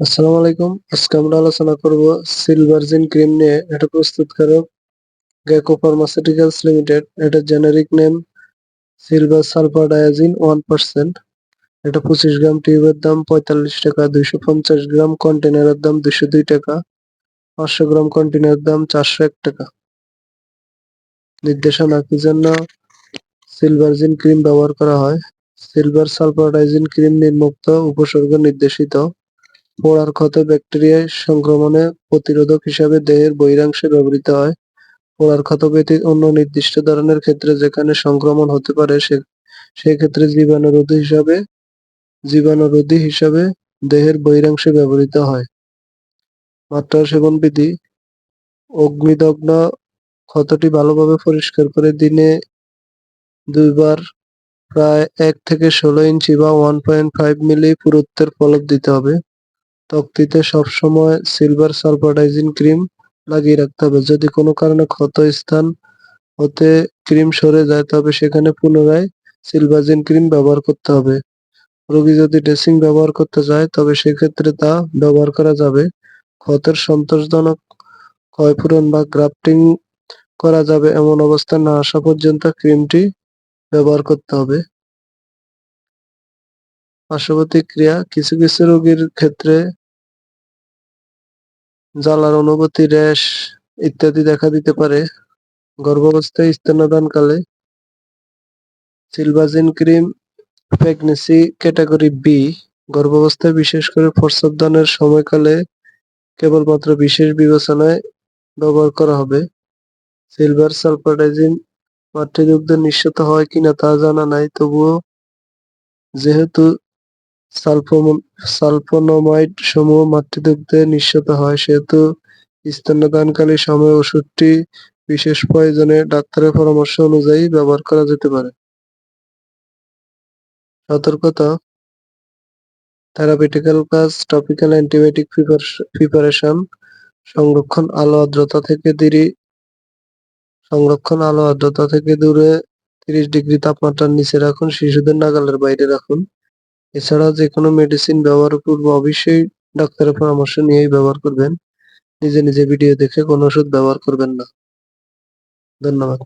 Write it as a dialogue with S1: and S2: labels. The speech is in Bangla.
S1: আসসালামু আলাইকুম। আজকে আমরা আলোচনা করব সিলভারজিন ক্রিম নিয়ে। এটা প্রস্তুতকারক গ্যাকো ফার্মাসিউটিক্যালস লিমিটেড। এটা generic name silver sulphur diazine 1%। এটা 25 গ্রাম টিউবের দাম 45 টাকা, 250 গ্রাম কন্টেনারের দাম 202 টাকা, 500 গ্রাম কন্টেনারের দাম 401 টাকা। নির্দেশনা কি জন্য সিলভারজিন ক্রিম ব্যবহার করা হয়? সিলভার সালফার ডায়াজিন ক্রিম নিম্নোক্ত উপসর্গ নির্দেশিত: পোড়ার ক্ষত ব্যাকটেরিয়া সংক্রমণে প্রতিরোধক হিসাবে দেহের বহিরাংশে ব্যবহৃত হয়। পোড়ার ক্ষত ব্যতীত অন্য নির্দিষ্ট ধরনের ক্ষেত্রে যেখানে সংক্রমণ হতে পারে সেই ক্ষেত্রে জীবাণুরোধী হিসাবে দেহের বহিরাংশে ব্যবহৃত হয়। মাত্রা সেবন বিধি: অগ্নিদগ্ধ ক্ষতটি ভালোভাবে পরিষ্কার করে দিনে 2 বার প্রায় 1 থেকে 16 ইঞ্চি বা 1.5 মিলি পুরুত্বের প্রলেপ দিতে হবে। ত্বকটিতে সবসময় সিলভার সালফার-ডাইজিন ক্রিম লাগিয়ে রাখতে হবে। যদি কোনো কারণে ক্ষত স্থান হতে ক্রিম সরে যায় তবে সেখানে পুনরায় সিলভারজিন ক্রিম ব্যবহার করতে হবে। রোগী যদি ড্রেসিং ব্যবহার করতে চায় তবে সেক্ষেত্রে তা ব্যবহার করা যাবে। ক্ষতের সন্তোষজনক ক্ষয়পূরণ বা গ্রাফটিং করা যাবে এমন অবস্থা না আসা পর্যন্ত ক্রিমটি ব্যবহার করতে হবে। পার্শ্বপ্রতিক্রিয়া: কিছু কিছু রোগীর ক্ষেত্রে জ্বালার অনুভূতি, র্যাশ ইত্যাদি দেখা দিতে পারে। গর্ভাবস্থায় স্তন্যদানকালে সিলভারজিন ক্রিম প্রেগন্যান্সি ক্যাটাগরি বি। গর্ভাবস্থায় বিশেষ করে প্রসবদানের সময়কালে কেবলমাত্র বিশেষ বিবেচনায় ব্যবহার করা হবে। সিলভার সালফার-ডাইজিন মাতৃদুগ্ধে নিঃসৃত হয় কিনা তা জানা নাই, তবুও যেহেতু সালফোনামাইড সমূহ মাতৃদুগ্ধে নিঃসৃত হয় সেহেতু স্তন্যদানকালীন সময়ে ওষুধটি বিশেষ প্রয়োজনে ডাক্তারের পরামর্শ অনুযায়ী ব্যবহার করা যেতে পারে। সতর্কতা: থেরাপিউটিক্যাল কাজ, টপিক্যাল অ্যান্টিবায়োটিক প্রিপারেশন, সংরক্ষণ আলো আর্দ্রতা থেকে দূরে 30 ডিগ্রি তাপমাত্রার নিচে রাখুন, শিশুদের নাগালের বাইরে রাখুন। এছাড়াও যে কোনো মেডিসিন ব্যবহারের পূর্বে অবশ্যই ডাক্তারের পরামর্শ নিয়েই ব্যবহার করবেন। নিজে নিজে ভিডিও দেখে কোনো ওষুধ ব্যবহার করবেন না। ধন্যবাদ।